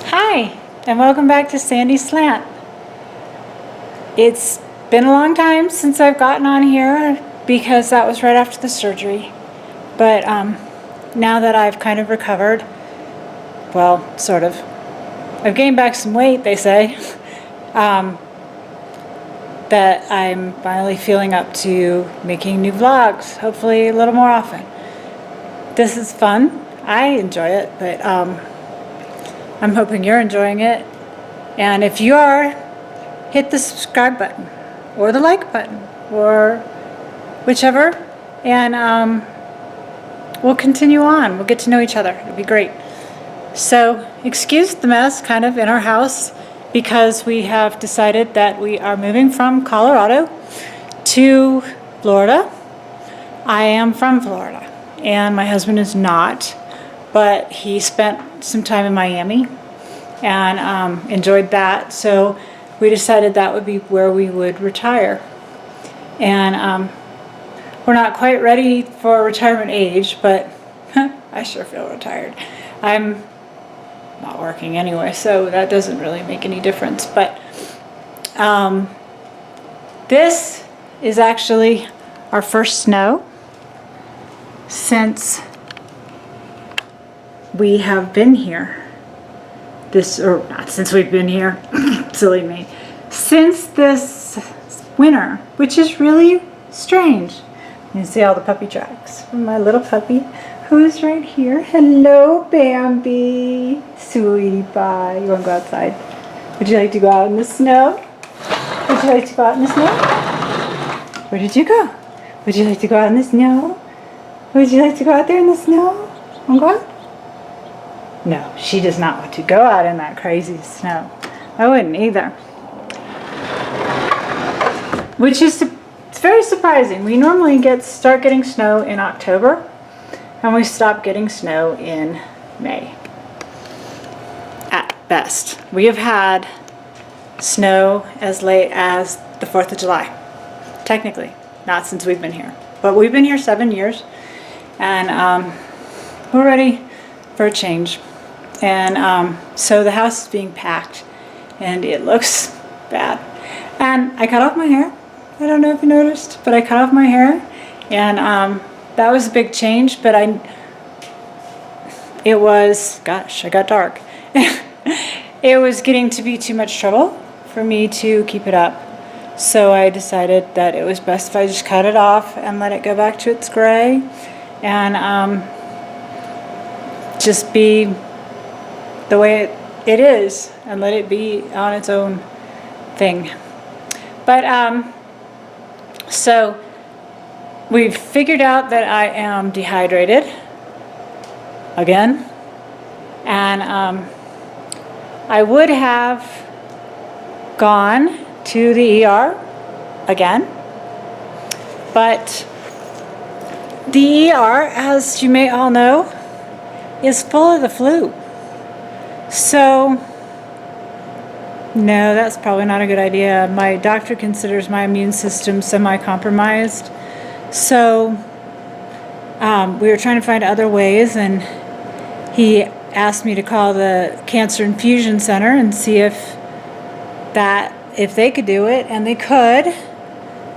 Hi, and welcome back to Sandy Slant. It's been a long time since I've gotten on here because that was right after the surgery. But now that I've kind of recovered, well, sort of, I've gained back some weight, they say, that I'm finally feeling up to making new vlogs, hopefully a little more often. This is fun. I enjoy it, but I'm hoping you're enjoying it. And if you are, hit the subscribe button or the like button or whichever, and we'll continue on. We'll get to know each other. It'll be great. So excuse the mess kind of in our house because we have decided that we are moving from Colorado to Florida. I am from Florida and my husband is not, but he spent some time in Miami and enjoyed that. So we decided that would be where we would retire. And we're not quite ready for retirement age, but I sure feel retired. I'm not working anyway, so that doesn't really make any difference. But this is actually our first snow since we have been here. Or not since we've been here, silly me, since this winter, which is really strange. You can see all the puppy tracks from my little puppy who's right here. Hello, Bambi. Sweetie pie. You want to go outside? Would you like to go out in the snow? Would you like to go out in the snow? Where did you go? Would you like to go out in the snow? Would you like to go out there in the snow? Want to go out? No, she does not want to go out in that crazy snow. I wouldn't either. Which is it's very surprising. We normally start getting snow in October, and we stop getting snow in May. At best. We have had snow as late as the 4th of July. Technically, not since we've been here. But we've been here 7 years, and we're ready for a change. And so the house is being packed and it looks bad. And I cut off my hair. I don't know if you noticed, but I cut off my hair, and that was a big change, but it was, gosh, I got dark. It was getting to be too much trouble for me to keep it up. So I decided that it was best if I just cut it off and let it go back to its gray and just be the way it is and let it be on its own thing. But so we've figured out that I am dehydrated again, and I would have gone to the ER again, but the ER, as you may all know, is full of the flu. So, no, that's probably not a good idea. My doctor considers my immune system semi-compromised. So, we were trying to find other ways, and he asked me to call the Cancer Infusion Center and see if they could do it, and they could,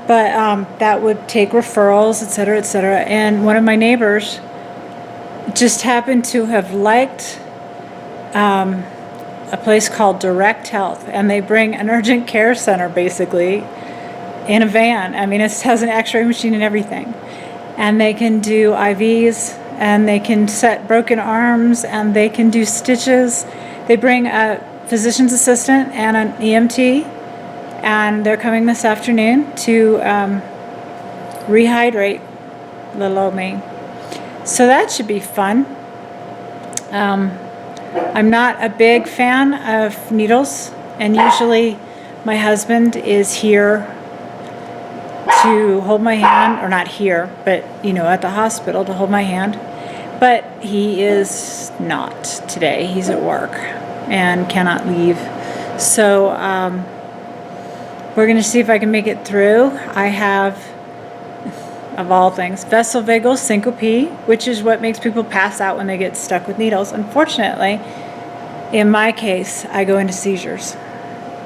but that would take referrals, etc., etc. And one of my neighbors just happened to have liked a place called Direct Health, and they bring an urgent care center basically in a van. I mean, it has an x-ray machine and everything, and they can do IVs, and they can set broken arms, and they can do stitches. They bring a physician's assistant and an EMT, and they're coming this afternoon to rehydrate little old me. So that should be fun. I'm not a big fan of needles, and usually my husband is here to hold my hand, or not here, but at the hospital to hold my hand. But he is not today. He's at work and cannot leave. So we're going to see if I can make it through. I have of all things, vasovagal syncope, which is what makes people pass out when they get stuck with needles. Unfortunately, in my case, I go into seizures.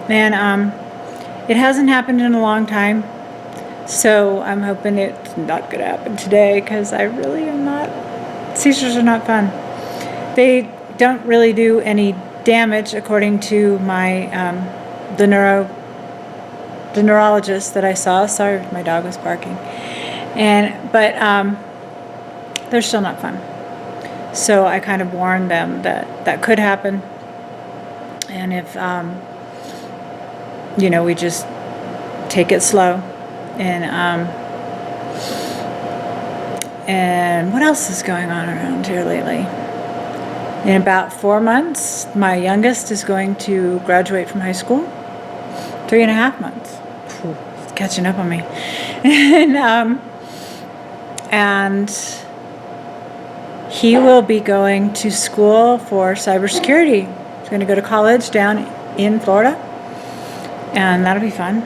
And it hasn't happened in a long time, so I'm hoping it's not going to happen today, because I really am not. Seizures are not fun. They don't really do any damage, according to my the neurologist that I saw. Sorry, my dog was barking. But they're still not fun. So I kind of warned them that that could happen, and if we just take it slow, and what else is going on around here lately? In about 4 months, my youngest is going to graduate from high school. 3.5 months. It's catching up on me. And he will be going to school for cybersecurity. He's going to go to college down in Florida, and that'll be fun.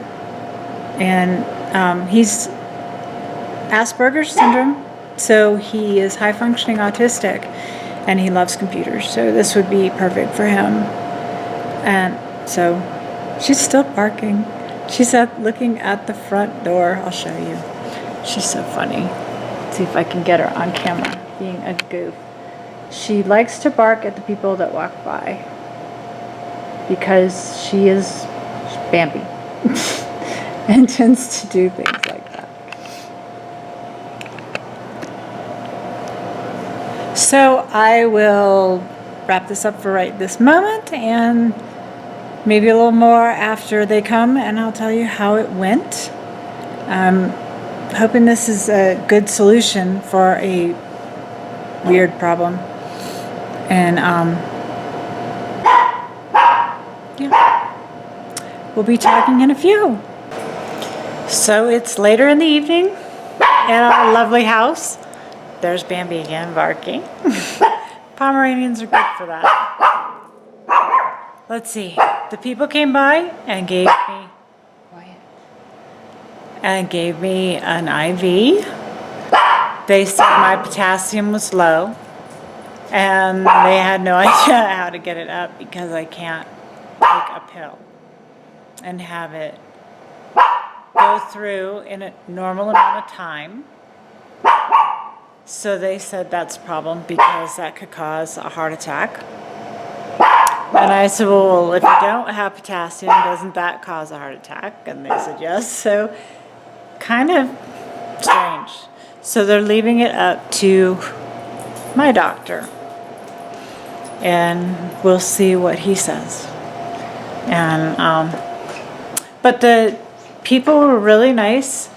And he's Asperger's syndrome, so he is high-functioning autistic, and he loves computers, so this would be perfect for him. And so she's still barking. She's looking at the front door. I'll show you. She's so funny. Let's see if I can get her on camera being a goof. She likes to bark at the people that walk by because she's Bambi and tends to do things like that. So I will wrap this up for right this moment, and maybe a little more after they come, and I'll tell you how it went. I'm hoping this is a good solution for a weird problem. And yeah, we'll be talking in a few. So it's later in the evening at our lovely house. There's Bambi again barking. Pomeranians are good for that. Let's see. The people came by and gave me an IV. They said my potassium was low, and they had no idea how to get it up because I can't take a pill and have it go through in a normal amount of time. So they said that's a problem because that could cause a heart attack. And I said, well, if you don't have potassium, doesn't that cause a heart attack? And they said yes. So kind of strange. So they're leaving it up to my doctor, and we'll see what he says. And but the people were really nice.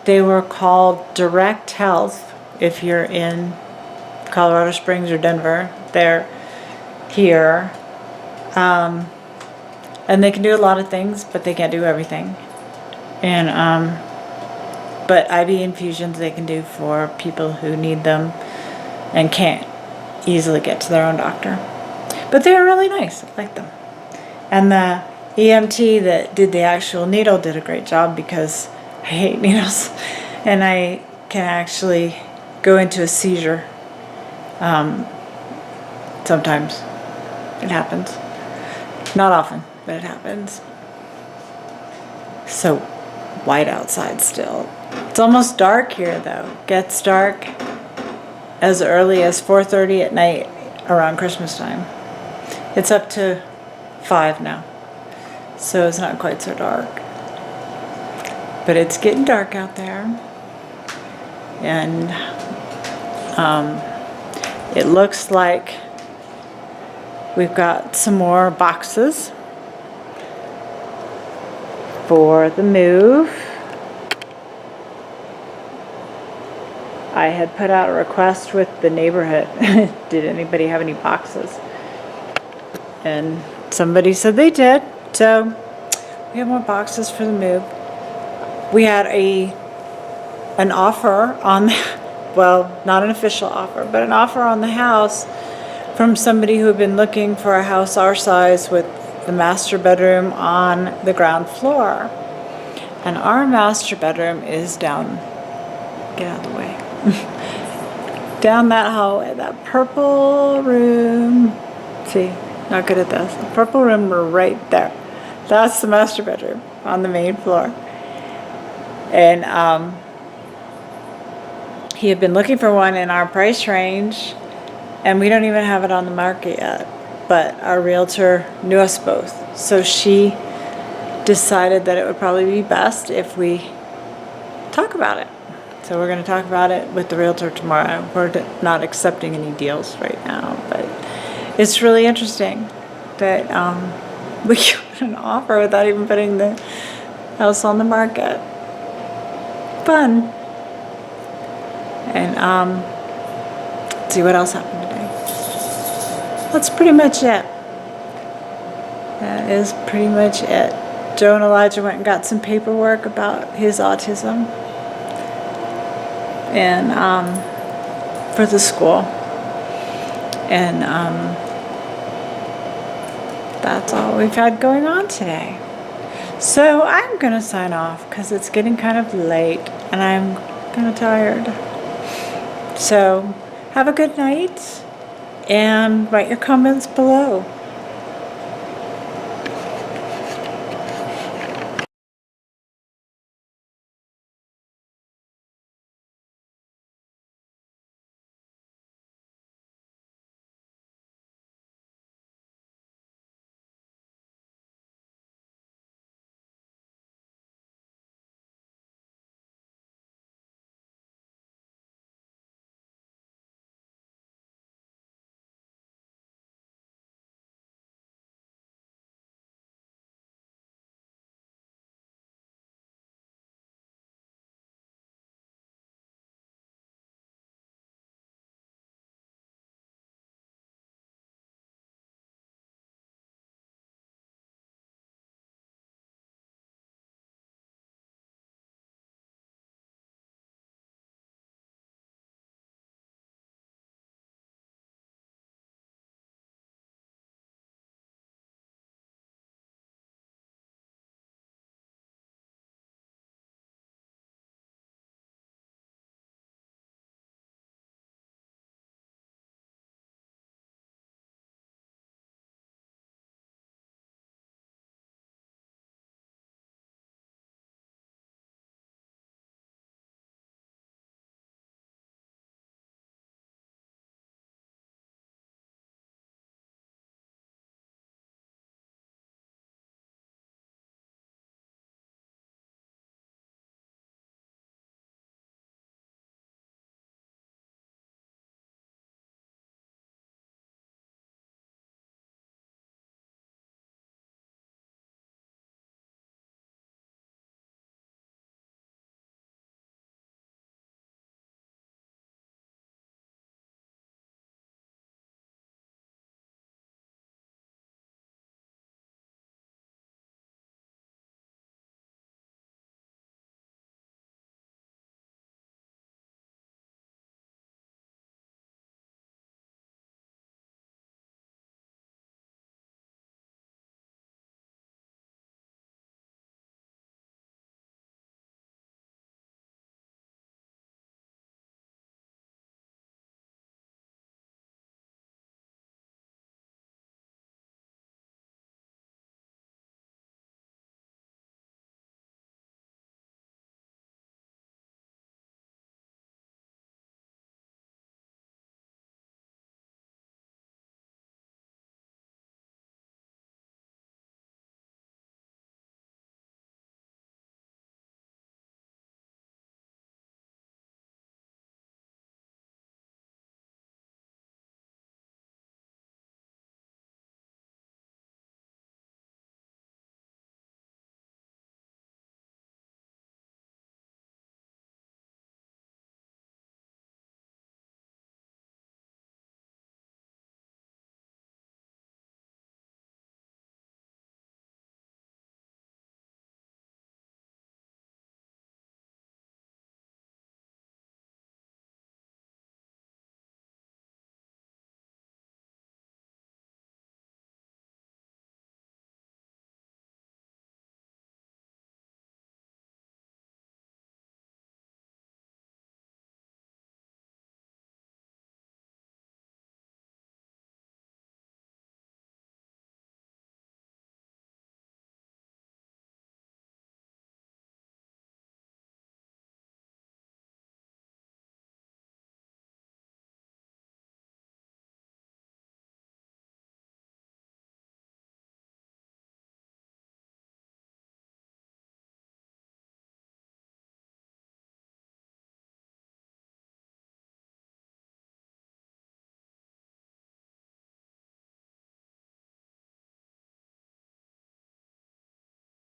They were called Direct Health. If you're in Colorado Springs or Denver, they're here. And they can do a lot of things, but they can't do everything. And but IV infusions they can do for people who need them and can't easily get to their own doctor. But they were really nice. I liked them. And the EMT that did the actual needle did a great job, because I hate needles, and I can actually go into a seizure. Sometimes it happens. Not often, but it happens. So white outside still. It's almost dark here though. It gets dark as early as 4:30 at night around Christmas time. It's up to 5 now, so it's not quite so dark. But it's getting dark out there. And it looks like we've got some more boxes for the move. I had put out a request with the neighborhood. Did anybody have any boxes? And somebody said they did. So we have more boxes for the move. We had an offer on, well, not an official offer, but an offer on the house from somebody who had been looking for a house our size with the master bedroom on the ground floor. And our master bedroom is down, get out of the way, down that hallway, that purple room. See, Not good at this. The purple room were right there. That's the master bedroom on the main floor. And he had been looking for one in our price range, and we don't even have it on the market yet. But our realtor knew us both. So she decided that it would probably be best if we talk about it. So we're going to talk about it with the realtor tomorrow. We're not accepting any deals right now, but it's really interesting that we got an offer without even putting the house on the market. Fun. And let's see what else happened today. That's pretty much it. That is pretty much it. Joe and Elijah went and got some paperwork about his autism and for the school. And that's all we've had going on today. So I'm going to sign off because it's getting kind of late and I'm kind of tired. So have a good night and write your comments below.